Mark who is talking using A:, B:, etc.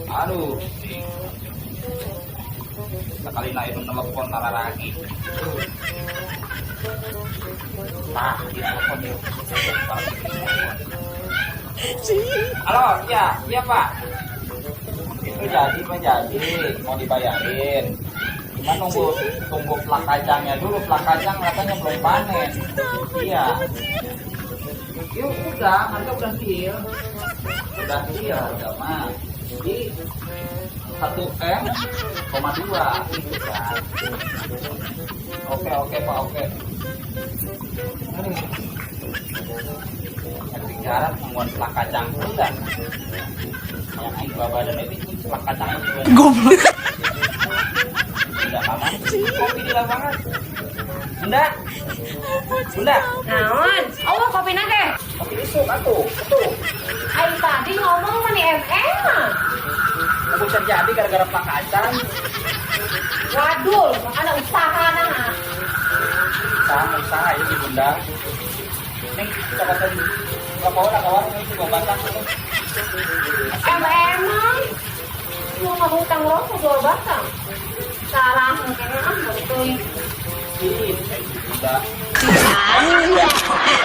A: Aduh, sekali na itu telepon lagi. Nah, dia telepon dia. Halo, iya Pak. Itu jadi mau dibayarin. Cuma tunggu plak kacangnya dulu, plak kacang katanya belum panen. Iya. Yuk udah, harga udah deal harga mah. Jadi 1M,2 gitu kan. Oke Pak, oke. Bicara membuat plak kacang enggak? Yang aing badan ini plak kacang juga.
B: Goblok.
A: Udah aman. Kopi di lapangan. Bunda.
C: Naon? Allah kopi nake.
A: Kopi isuk atuh.
C: Ayo tadi ngomong sama nih MM.
A: Aku terjadi gara-gara plak kacang.
C: Waduh, ada usaha nah.
A: Usaha ini Bunda. Ini coba tadi. Kawan ini juga batang ini.
C: MM mau ngahutang rokok jual batang. Salah mungkin betul.
A: Ini Bunda.